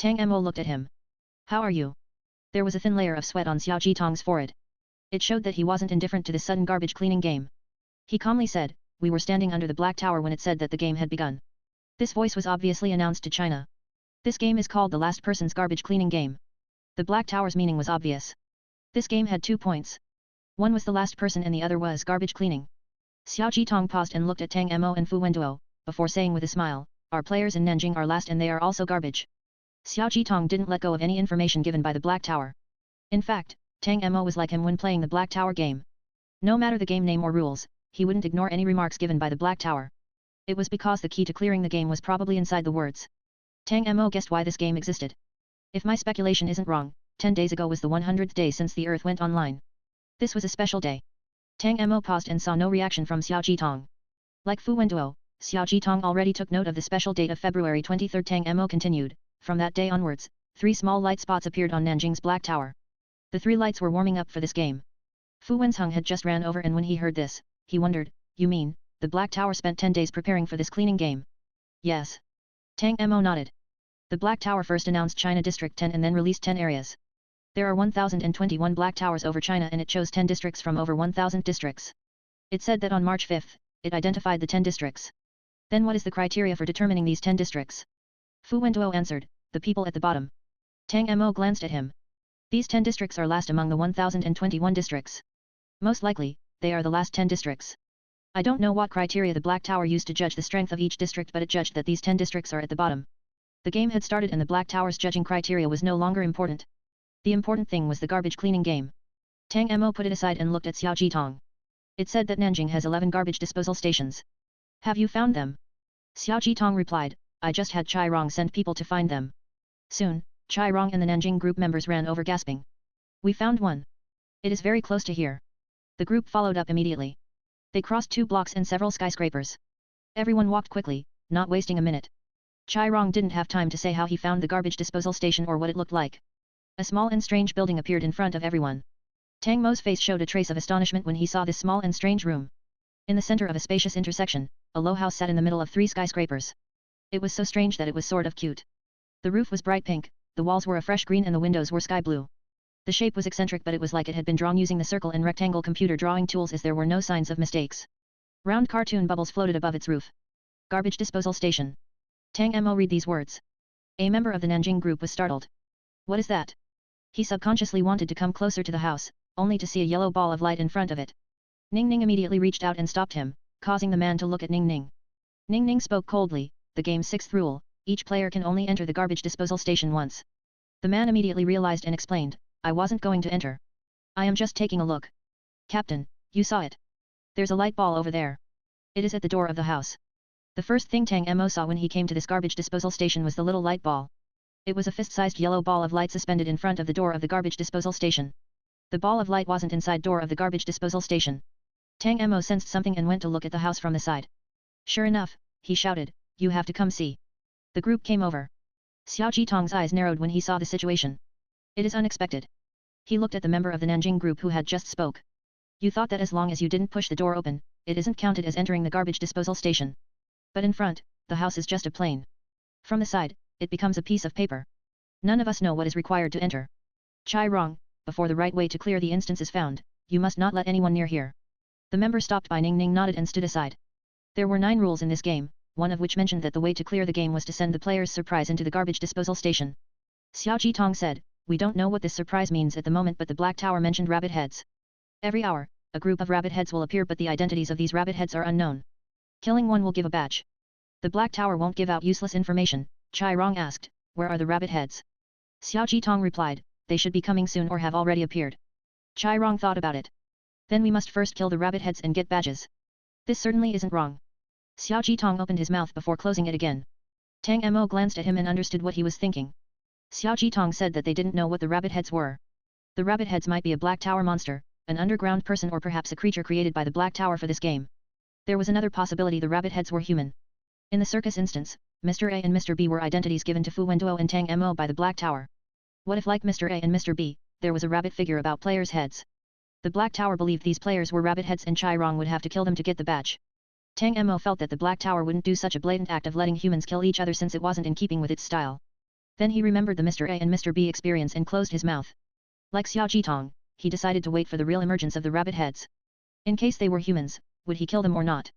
Tang Mo looked at him. How are you? There was a thin layer of sweat on Xiao Jitong's forehead. It showed that he wasn't indifferent to this sudden garbage cleaning game. He calmly said, we were standing under the black tower when it said that the game had begun. This voice was obviously announced to China. This game is called the last person's garbage cleaning game. The black tower's meaning was obvious. This game had 2 points. One was the last person and the other was garbage cleaning. Xiao Jitong paused and looked at Tang Mo and Fu Wenduo, before saying with a smile, our players in Nanjing are last and they are also garbage. Xiao Jitong didn't let go of any information given by the black tower. In fact, Tang Mo was like him when playing the black tower game. No matter the game name or rules, he wouldn't ignore any remarks given by the black tower. It was because the key to clearing the game was probably inside the words. Tang Mo guessed why this game existed. If my speculation isn't wrong, 10 days ago was the 100th day since the Earth went online. This was a special day. Tang Mo paused and saw no reaction from Xiao Jitong. Like Fu Wenduo, Xiao Jitong already took note of the special date of February 23. Tang Mo continued, from that day onwards, 3 small light spots appeared on Nanjing's black tower. The 3 lights were warming up for this game. Fu Wenzheng had just ran over and when he heard this, he wondered, you mean, the black tower spent 10 days preparing for this cleaning game? Yes. Tang Mo nodded. The black tower first announced China District 10 and then released 10 areas. There are 1021 black towers over China and it chose 10 districts from over 1000 districts. It said that on March 5, it identified the 10 districts. Then what is the criteria for determining these 10 districts? Fu Wenduo answered, the people at the bottom. Tang Mo glanced at him. These 10 districts are last among the 1021 districts. Most likely, they are the last 10 districts. I don't know what criteria the Black Tower used to judge the strength of each district but it judged that these 10 districts are at the bottom. The game had started and the Black Tower's judging criteria was no longer important. The important thing was the garbage cleaning game. Tang Mo put it aside and looked at Xiao Jitong. It said that Nanjing has 11 garbage disposal stations. Have you found them? Xiao Jitong replied, I just had Chai Rong send people to find them. Soon, Chai Rong and the Nanjing group members ran over gasping. We found one. It is very close to here. The group followed up immediately. They crossed 2 blocks and several skyscrapers. Everyone walked quickly, not wasting a minute. Chai Rong didn't have time to say how he found the garbage disposal station or what it looked like. A small and strange building appeared in front of everyone. Tang Mo's face showed a trace of astonishment when he saw this small and strange room. In the center of a spacious intersection, a low house sat in the middle of 3 skyscrapers. It was so strange that it was sort of cute. The roof was bright pink, the walls were a fresh green and the windows were sky blue. The shape was eccentric but it was like it had been drawn using the circle and rectangle computer drawing tools as there were no signs of mistakes. Round cartoon bubbles floated above its roof. Garbage disposal station. Tang Mo read these words. A member of the Nanjing group was startled. What is that? He subconsciously wanted to come closer to the house, only to see a yellow ball of light in front of it. Ning Ning immediately reached out and stopped him, causing the man to look at Ning Ning. Ning Ning spoke coldly, the game's 6th rule, each player can only enter the garbage disposal station once. The man immediately realized and explained, I wasn't going to enter. I am just taking a look. Captain, you saw it. There's a light ball over there. It is at the door of the house. The first thing Tang Mo saw when he came to this garbage disposal station was the little light ball. It was a fist-sized yellow ball of light suspended in front of the door of the garbage disposal station. The ball of light wasn't inside door of the garbage disposal station. Tang Mo sensed something and went to look at the house from the side. Sure enough, he shouted, you have to come see. The group came over. Xiao Jitong's eyes narrowed when he saw the situation. It is unexpected. He looked at the member of the Nanjing group who had just spoke. You thought that as long as you didn't push the door open, it isn't counted as entering the garbage disposal station. But in front, the house is just a plane. From the side, it becomes a piece of paper. None of us know what is required to enter. Chai Rong, before the right way to clear the instance is found, you must not let anyone near here. The member stopped by Ning Ning nodded and stood aside. There were 9 rules in this game, one of which mentioned that the way to clear the game was to send the player's surprise into the garbage disposal station. Xiao Jitong said, we don't know what this surprise means at the moment but the Black Tower mentioned rabbit heads. Every hour, a group of rabbit heads will appear but the identities of these rabbit heads are unknown. Killing one will give a badge. The Black Tower won't give out useless information. Chai Rong asked, where are the rabbit heads? Xiao Jitong replied, they should be coming soon or have already appeared. Chai Rong thought about it. Then we must first kill the rabbit heads and get badges. This certainly isn't wrong. Xiao Jitong opened his mouth before closing it again. Tang Mo glanced at him and understood what he was thinking. Xiao Jitong said that they didn't know what the rabbit heads were. The rabbit heads might be a Black Tower monster, an underground person or perhaps a creature created by the Black Tower for this game. There was another possibility the rabbit heads were human. In the circus instance, Mr. A and Mr. B were identities given to Fu Wenduo and Tang Mo by the Black Tower. What if like Mr. A and Mr. B, there was a rabbit figure about players' heads? The Black Tower believed these players were rabbit heads and Chai Rong would have to kill them to get the badge. Tang Mo felt that the Black Tower wouldn't do such a blatant act of letting humans kill each other since it wasn't in keeping with its style. Then he remembered the Mr. A and Mr. B experience and closed his mouth. Like Xiao Jitong, he decided to wait for the real emergence of the rabbit heads. In case they were humans, would he kill them or not?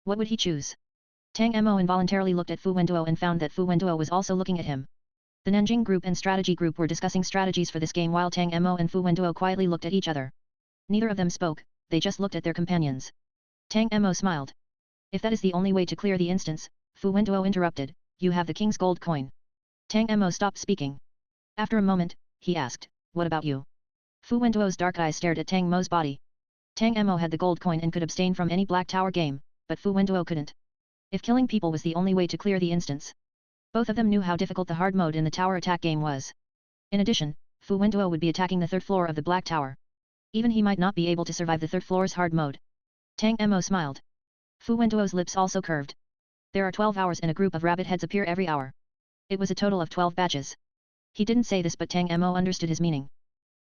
What would he choose? Tang Mo involuntarily looked at Fu Wenduo and found that Fu Wenduo was also looking at him. The Nanjing group and strategy group were discussing strategies for this game while Tang Mo and Fu Wenduo quietly looked at each other. Neither of them spoke, they just looked at their companions. Tang Mo smiled. If that is the only way to clear the instance, Fu Wenduo interrupted, you have the king's gold coin. Tang Mo stopped speaking. After a moment, he asked, what about you? Fu Wenduo's dark eyes stared at Tang Mo's body. Tang Mo had the gold coin and could abstain from any Black Tower game, but Fu Wenduo couldn't. If killing people was the only way to clear the instance. Both of them knew how difficult the hard mode in the tower attack game was. In addition, Fu Wenduo would be attacking the third floor of the Black Tower. Even he might not be able to survive the third floor's hard mode. Tang Mo smiled. Fu Wenduo's lips also curved. There are 12 hours and a group of rabbit heads appear every hour. It was a total of 12 batches. He didn't say this but Tang Mo understood his meaning.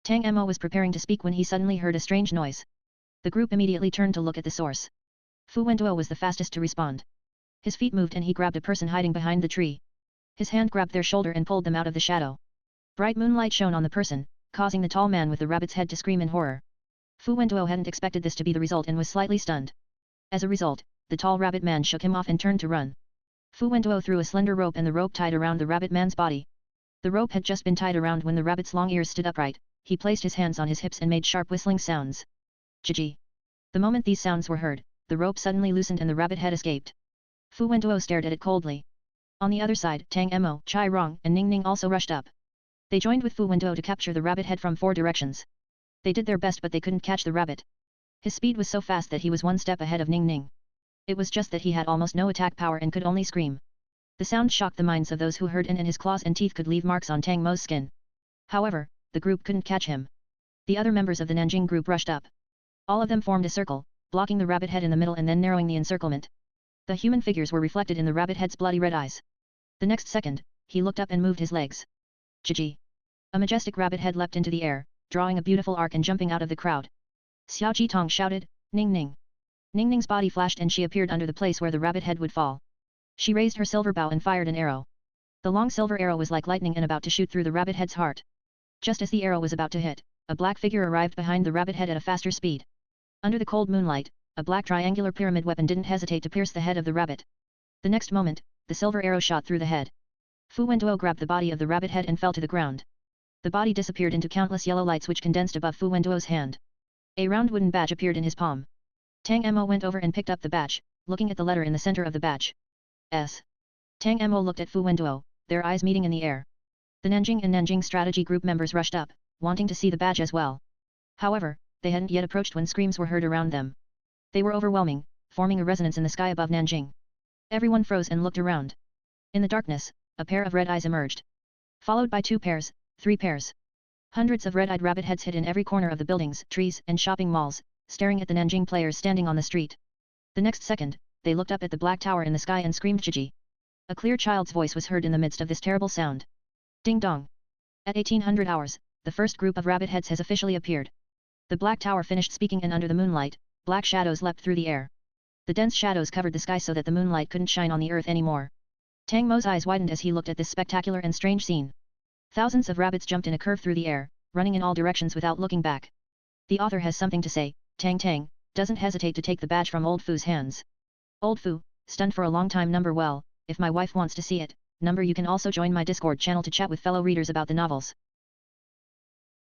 Tang Mo was preparing to speak when he suddenly heard a strange noise. The group immediately turned to look at the source. Fu Wenduo was the fastest to respond. His feet moved and he grabbed a person hiding behind the tree. His hand grabbed their shoulder and pulled them out of the shadow. Bright moonlight shone on the person, causing the tall man with the rabbit's head to scream in horror. Fu Wenduo hadn't expected this to be the result and was slightly stunned. As a result, the tall rabbit man shook him off and turned to run. Fu Wenduo threw a slender rope and the rope tied around the rabbit man's body. The rope had just been tied around when the rabbit's long ears stood upright. He placed his hands on his hips and made sharp whistling sounds. Jiji. The moment these sounds were heard, the rope suddenly loosened and the rabbit head escaped. Fu Wenduo stared at it coldly. On the other side, Tang Mo, Chai Rong, and Ning Ning also rushed up. They joined with Fu Wenduo to capture the rabbit head from 4 directions. They did their best but they couldn't catch the rabbit. His speed was so fast that he was 1 step ahead of Ning Ning. It was just that he had almost no attack power and could only scream. The sound shocked the minds of those who heard and his claws and teeth could leave marks on Tang Mo's skin. However, the group couldn't catch him. The other members of the Nanjing group rushed up. All of them formed a circle, blocking the rabbit head in the middle and then narrowing the encirclement. The human figures were reflected in the rabbit head's bloody red eyes. The next second, he looked up and moved his legs. Jiji. A majestic rabbit head leapt into the air, drawing a beautiful arc and jumping out of the crowd. Xiao Jitong shouted, Ning Ning. Ning Ning's body flashed and she appeared under the place where the rabbit head would fall. She raised her silver bow and fired an arrow. The long silver arrow was like lightning and about to shoot through the rabbit head's heart. Just as the arrow was about to hit, a black figure arrived behind the rabbit head at a faster speed. Under the cold moonlight, a black triangular pyramid weapon didn't hesitate to pierce the head of the rabbit. The next moment, the silver arrow shot through the head. Fu Wenduo grabbed the body of the rabbit head and fell to the ground. The body disappeared into countless yellow lights which condensed above Fu Wenduo's hand. A round wooden badge appeared in his palm. Tang Mo went over and picked up the badge, looking at the letter in the center of the badge. S. Tang Mo looked at Fu Wenduo, their eyes meeting in the air. The Nanjing and Nanjing strategy group members rushed up, wanting to see the badge as well. However, they hadn't yet approached when screams were heard around them. They were overwhelming, forming a resonance in the sky above Nanjing. Everyone froze and looked around. In the darkness, a pair of red eyes emerged. Followed by 2 pairs, 3 pairs. Hundreds of red-eyed rabbit heads hid in every corner of the buildings, trees, and shopping malls, staring at the Nanjing players standing on the street. The next second, they looked up at the black tower in the sky and screamed Jiji. A clear child's voice was heard in the midst of this terrible sound. Ding dong. At 1800 hours, the first group of rabbit heads has officially appeared. The black tower finished speaking and under the moonlight, black shadows leapt through the air. The dense shadows covered the sky so that the moonlight couldn't shine on the earth anymore. Tang Mo's eyes widened as he looked at this spectacular and strange scene. Thousands of rabbits jumped in a curve through the air, running in all directions without looking back. The author has something to say. Tang Tang doesn't hesitate to take the badge from Old Fu's hands. Old Fu, stunned for a long time. Well, if my wife wants to see it, you can also join my Discord channel to chat with fellow readers about the novels.